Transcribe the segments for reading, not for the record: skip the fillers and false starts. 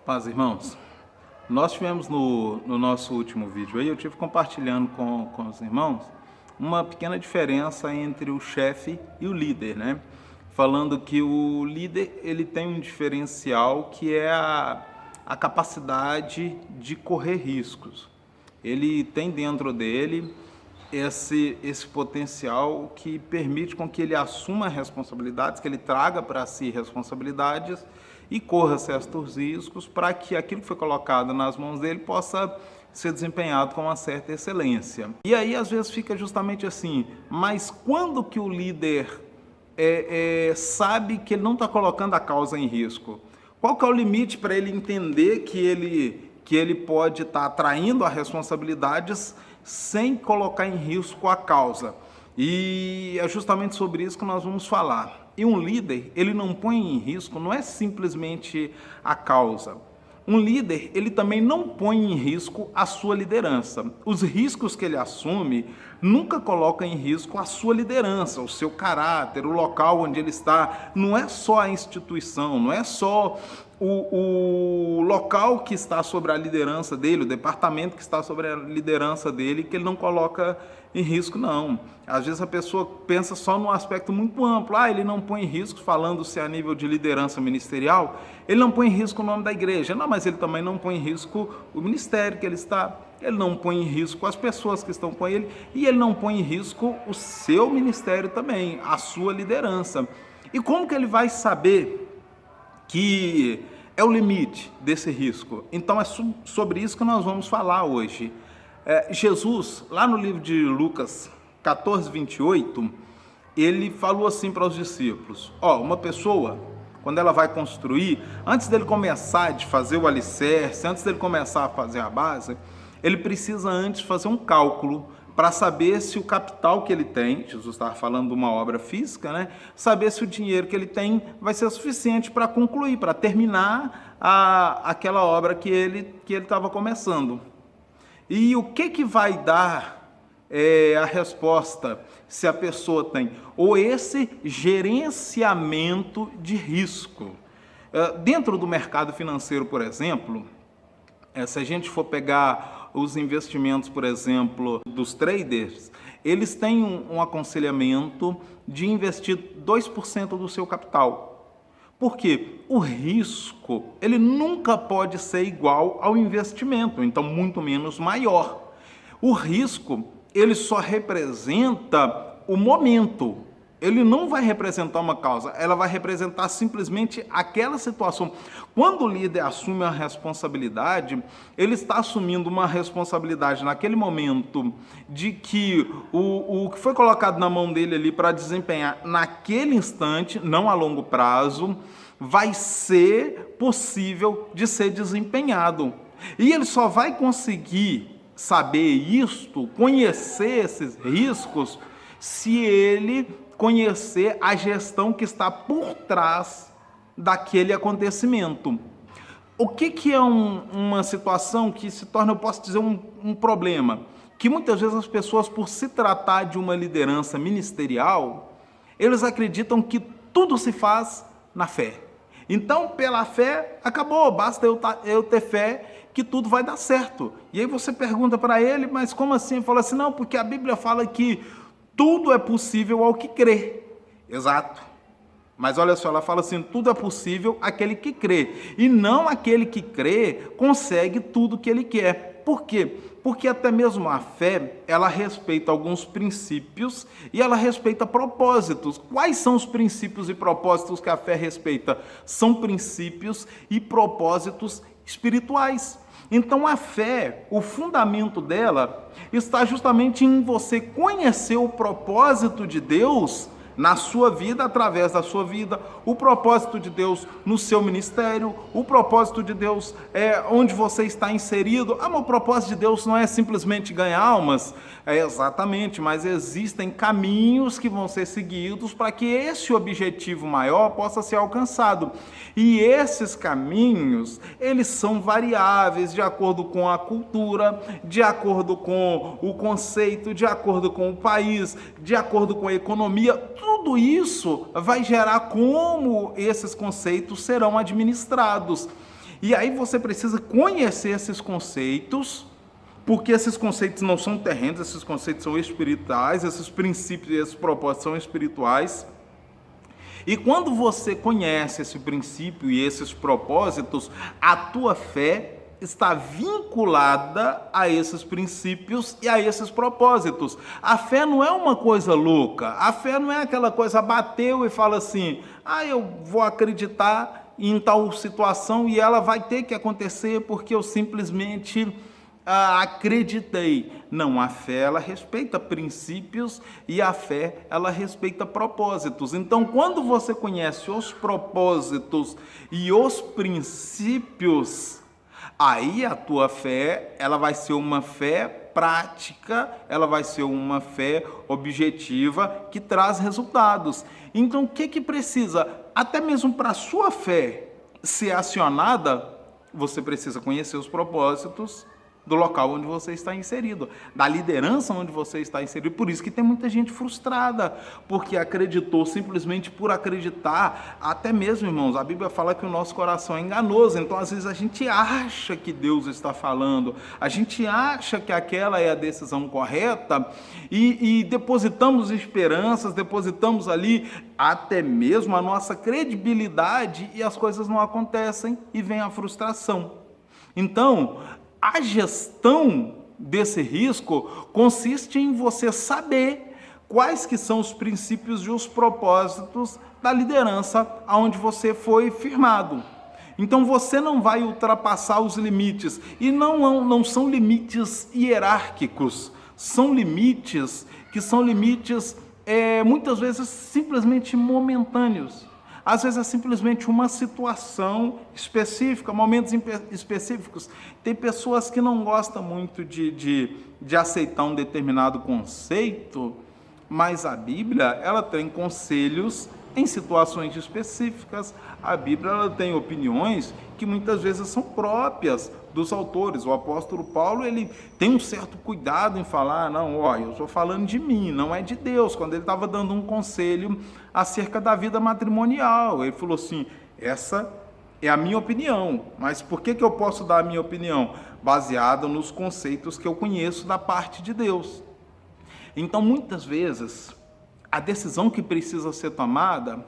Paz, irmãos. Nós tivemos no nosso último vídeo aí, eu tive compartilhando com os irmãos uma pequena diferença entre o chefe e o líder, né? Falando que o líder ele tem um diferencial que é a capacidade de correr riscos. Ele tem dentro dele esse potencial que permite com que ele assuma responsabilidades, que ele traga para si responsabilidades e corra certos riscos para que aquilo que foi colocado nas mãos dele possa ser desempenhado com uma certa excelência. E aí às vezes fica justamente assim, mas quando que o líder sabe que ele não está colocando a causa em risco? Qual que é o limite para ele entender que ele pode estar atraindo as responsabilidades sem colocar em risco a causa? E é justamente sobre isso que nós vamos falar. E um líder, ele não põe em risco, não é simplesmente a causa. Um líder, ele também não põe em risco a sua liderança. Os riscos que ele assume nunca colocam em risco a sua liderança, o seu caráter, o local onde ele está. Não é só a instituição, não é só o local que está sobre a liderança dele, o departamento que está sobre a liderança dele, que ele não coloca em risco, não. Às vezes a pessoa pensa só num aspecto muito amplo. Ele não põe em risco, falando-se a nível de liderança ministerial, ele não põe em risco o nome da igreja. Não, mas ele também não põe em risco o ministério que ele está, ele não põe em risco as pessoas que estão com ele, e ele não põe em risco o seu ministério também, a sua liderança. E como que ele vai saber que é o limite desse risco? Então é sobre isso que nós vamos falar hoje. Jesus, lá no livro de Lucas 14, 28, ele falou assim para os discípulos: uma pessoa, quando ela vai construir, antes dele começar de fazer o alicerce, antes dele começar a fazer a base, ele precisa antes fazer um cálculo para saber se o capital que ele tem, Jesus estava falando de uma obra física, né? Saber se o dinheiro que ele tem vai ser suficiente para concluir, para terminar aquela obra que ele estava começando. E o que vai dar a resposta se a pessoa tem ou esse gerenciamento de risco? Dentro do mercado financeiro, por exemplo, se a gente for pegar os investimentos, por exemplo, dos traders, eles têm um aconselhamento de investir 2% do seu capital. Por quê? O risco, ele nunca pode ser igual ao investimento, então muito menos maior. O risco, ele só representa o momento. Ele não vai representar uma causa, ela vai representar simplesmente aquela situação. Quando o líder assume a responsabilidade, ele está assumindo uma responsabilidade naquele momento de que o que foi colocado na mão dele ali para desempenhar naquele instante, não a longo prazo, vai ser possível de ser desempenhado. E ele só vai conseguir saber isto, conhecer esses riscos, se ele conhecer a gestão que está por trás daquele acontecimento. O que é uma situação que se torna, eu posso dizer, um problema? Que muitas vezes as pessoas, por se tratar de uma liderança ministerial, eles acreditam que tudo se faz na fé. Então, pela fé, acabou, basta eu ter fé que tudo vai dar certo. E aí você pergunta para ele, mas como assim? Ele fala assim, não, porque a Bíblia fala que tudo é possível ao que crê. Exato. Mas olha só, ela fala assim, tudo é possível àquele que crê. E não aquele que crê consegue tudo que ele quer. Por quê? Porque até mesmo a fé, ela respeita alguns princípios e ela respeita propósitos. Quais são os princípios e propósitos que a fé respeita? São princípios e propósitos espirituais. Então a fé, o fundamento dela está justamente em você conhecer o propósito de Deus na sua vida, através da sua vida, o propósito de Deus no seu ministério, o propósito de Deus onde você está inserido. Mas o propósito de Deus não é simplesmente ganhar almas, exatamente, mas existem caminhos que vão ser seguidos para que esse objetivo maior possa ser alcançado. E esses caminhos, eles são variáveis de acordo com a cultura, de acordo com o conceito, de acordo com o país, de acordo com a economia. Tudo isso vai gerar como esses conceitos serão administrados. E aí você precisa conhecer esses conceitos, porque esses conceitos não são terrenos, esses conceitos são espirituais, esses princípios e esses propósitos são espirituais. E quando você conhece esse princípio e esses propósitos, a tua fé está vinculada a esses princípios e a esses propósitos. A fé não é uma coisa louca, a fé não é aquela coisa, bateu e fala assim, eu vou acreditar em tal situação e ela vai ter que acontecer porque eu simplesmente acreditei. Não, a fé ela respeita princípios e a fé ela respeita propósitos. Então, quando você conhece os propósitos e os princípios, aí a tua fé ela vai ser uma fé prática, ela vai ser uma fé objetiva que traz resultados. Então, o que precisa? Até mesmo para a sua fé ser acionada, você precisa conhecer os propósitos do local onde você está inserido, da liderança onde você está inserido. Por isso que tem muita gente frustrada, porque acreditou simplesmente por acreditar. Até mesmo, irmãos, a Bíblia fala que o nosso coração é enganoso, então às vezes a gente acha que Deus está falando, a gente acha que aquela é a decisão correta e depositamos esperanças, depositamos ali até mesmo a nossa credibilidade e as coisas não acontecem e vem a frustração. Então, a gestão desse risco consiste em você saber quais que são os princípios e os propósitos da liderança aonde você foi firmado. Então você não vai ultrapassar os limites, e não são limites hierárquicos, são limites que são limites muitas vezes simplesmente momentâneos. Às vezes é simplesmente uma situação específica, momentos específicos. Tem pessoas que não gostam muito de aceitar um determinado conceito, mas a Bíblia ela tem conselhos em situações específicas. A Bíblia ela tem opiniões que muitas vezes são próprias dos autores. O apóstolo Paulo ele tem um certo cuidado em falar, eu estou falando de mim, não é de Deus. Quando ele estava dando um conselho acerca da vida matrimonial, ele falou assim, essa é a minha opinião, mas por que eu posso dar a minha opinião? Baseada nos conceitos que eu conheço da parte de Deus. Então, muitas vezes, a decisão que precisa ser tomada,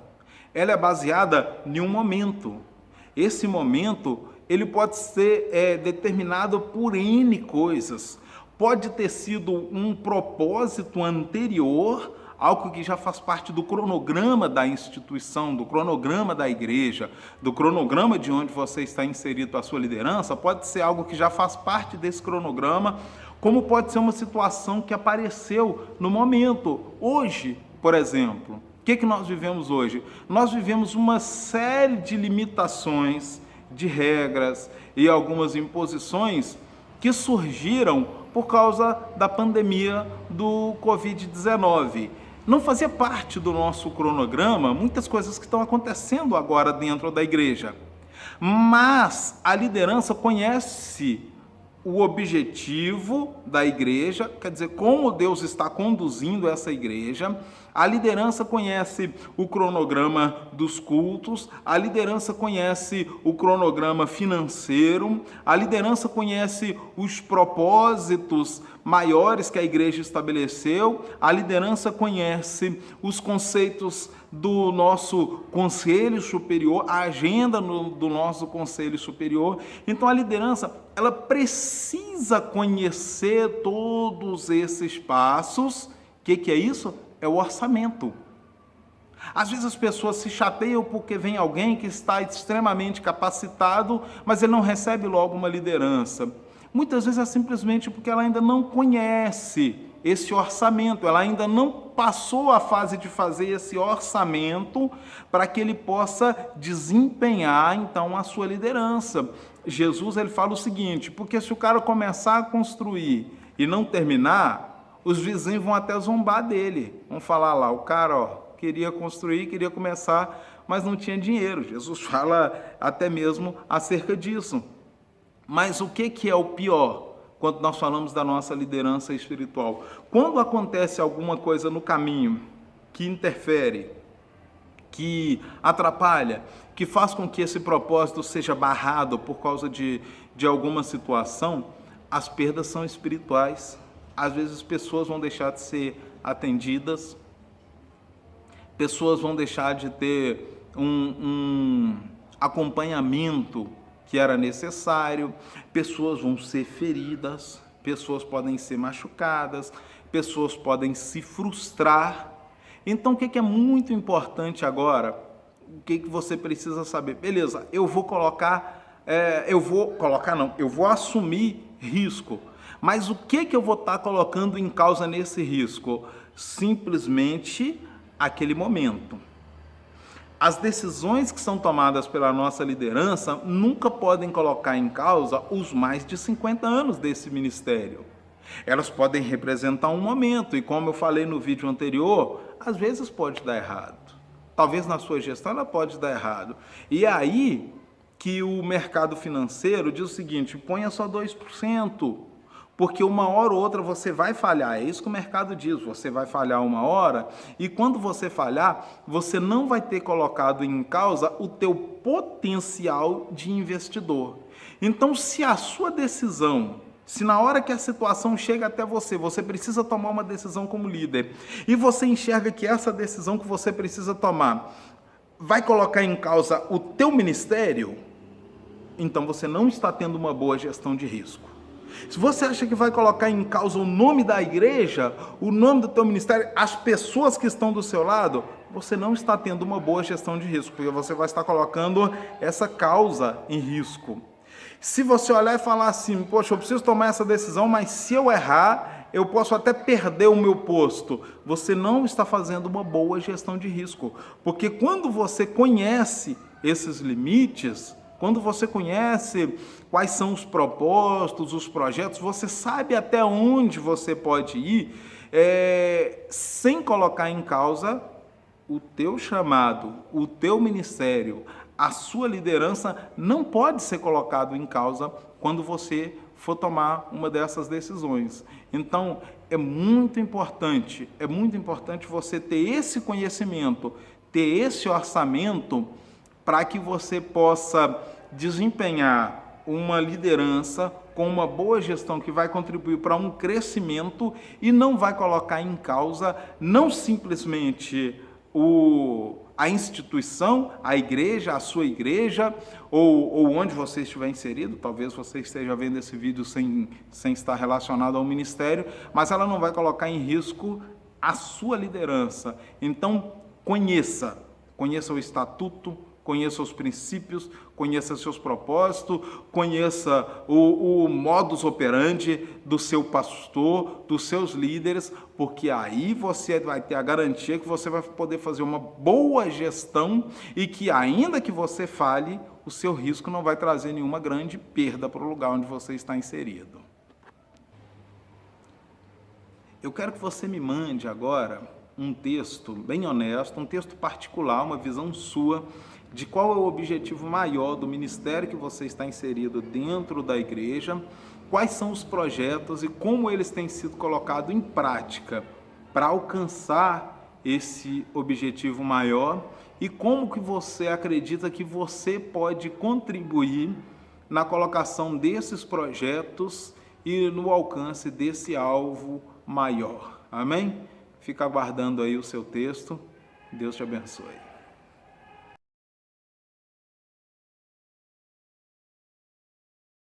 ela é baseada em um momento. Esse momento, ele pode ser determinado por N coisas. Pode ter sido um propósito anterior, algo que já faz parte do cronograma da instituição, do cronograma da igreja, do cronograma de onde você está inserido a sua liderança. Pode ser algo que já faz parte desse cronograma, como pode ser uma situação que apareceu no momento. Hoje, por exemplo, o que nós vivemos hoje? Nós vivemos uma série de limitações, de regras e algumas imposições que surgiram por causa da pandemia do Covid-19. Não fazia parte do nosso cronograma muitas coisas que estão acontecendo agora dentro da igreja. Mas a liderança conhece o objetivo da igreja, quer dizer, como Deus está conduzindo essa igreja. A liderança conhece o cronograma dos cultos, a liderança conhece o cronograma financeiro, a liderança conhece os propósitos maiores que a igreja estabeleceu, a liderança conhece os conceitos do nosso conselho superior, a agenda do nosso conselho superior. Então a liderança, ela precisa conhecer todos esses passos. O que é isso? É o orçamento. Às vezes as pessoas se chateiam porque vem alguém que está extremamente capacitado, mas ele não recebe logo uma liderança. Muitas vezes é simplesmente porque ela ainda não conhece esse orçamento, ela ainda não passou a fase de fazer esse orçamento para que ele possa desempenhar, então, a sua liderança. Jesus, ele fala o seguinte, porque se o cara começar a construir e não terminar, os vizinhos vão até zombar dele, vão falar lá, o cara, queria construir, queria começar, mas não tinha dinheiro. Jesus fala até mesmo acerca disso. Mas o que é o pior quando nós falamos da nossa liderança espiritual? Quando acontece alguma coisa no caminho que interfere, que atrapalha, que faz com que esse propósito seja barrado por causa de alguma situação, as perdas são espirituais. Às vezes pessoas vão deixar de ser atendidas, pessoas vão deixar de ter um acompanhamento que era necessário, pessoas vão ser feridas, pessoas podem ser machucadas, pessoas podem se frustrar. Então, o que é muito importante agora? O que você precisa saber? Beleza, eu vou assumir risco. Mas o que eu vou estar colocando em causa nesse risco? Simplesmente aquele momento. As decisões que são tomadas pela nossa liderança nunca podem colocar em causa os mais de 50 anos desse ministério. Elas podem representar um momento, e como eu falei no vídeo anterior, às vezes pode dar errado. Talvez na sua gestão ela pode dar errado. E é aí que o mercado financeiro diz o seguinte: ponha só 2%, porque uma hora ou outra você vai falhar. É isso que o mercado diz, você vai falhar uma hora, e quando você falhar, você não vai ter colocado em causa o teu potencial de investidor. Então, se a sua decisão, se na hora que a situação chega até você, você precisa tomar uma decisão como líder, e você enxerga que essa decisão que você precisa tomar vai colocar em causa o teu ministério, então você não está tendo uma boa gestão de risco. Se você acha que vai colocar em causa o nome da igreja, o nome do teu ministério, as pessoas que estão do seu lado, você não está tendo uma boa gestão de risco, porque você vai estar colocando essa causa em risco. Se você olhar e falar assim: poxa, eu preciso tomar essa decisão, mas se eu errar, eu posso até perder o meu posto. Você não está fazendo uma boa gestão de risco, porque quando você conhece esses limites, quando você conhece quais são os propósitos, os projetos, você sabe até onde você pode ir, sem colocar em causa o teu chamado, o teu ministério. A sua liderança não pode ser colocado em causa quando você for tomar uma dessas decisões. Então, é muito importante você ter esse conhecimento, ter esse orçamento, para que você possa desempenhar uma liderança com uma boa gestão que vai contribuir para um crescimento e não vai colocar em causa não simplesmente a instituição, a igreja, a sua igreja, ou onde você estiver inserido. Talvez você esteja vendo esse vídeo sem estar relacionado ao ministério, mas ela não vai colocar em risco a sua liderança. Então, conheça o estatuto, conheça os princípios, conheça seus propósitos, conheça o modus operandi do seu pastor, dos seus líderes, porque aí você vai ter a garantia que você vai poder fazer uma boa gestão e que, ainda que você falhe, o seu risco não vai trazer nenhuma grande perda para o lugar onde você está inserido. Eu quero que você me mande agora um texto bem honesto, um texto particular, uma visão sua de qual é o objetivo maior do ministério que você está inserido dentro da igreja, quais são os projetos e como eles têm sido colocados em prática para alcançar esse objetivo maior, e como que você acredita que você pode contribuir na colocação desses projetos e no alcance desse alvo maior. Amém? Fica aguardando aí o seu texto. Deus te abençoe.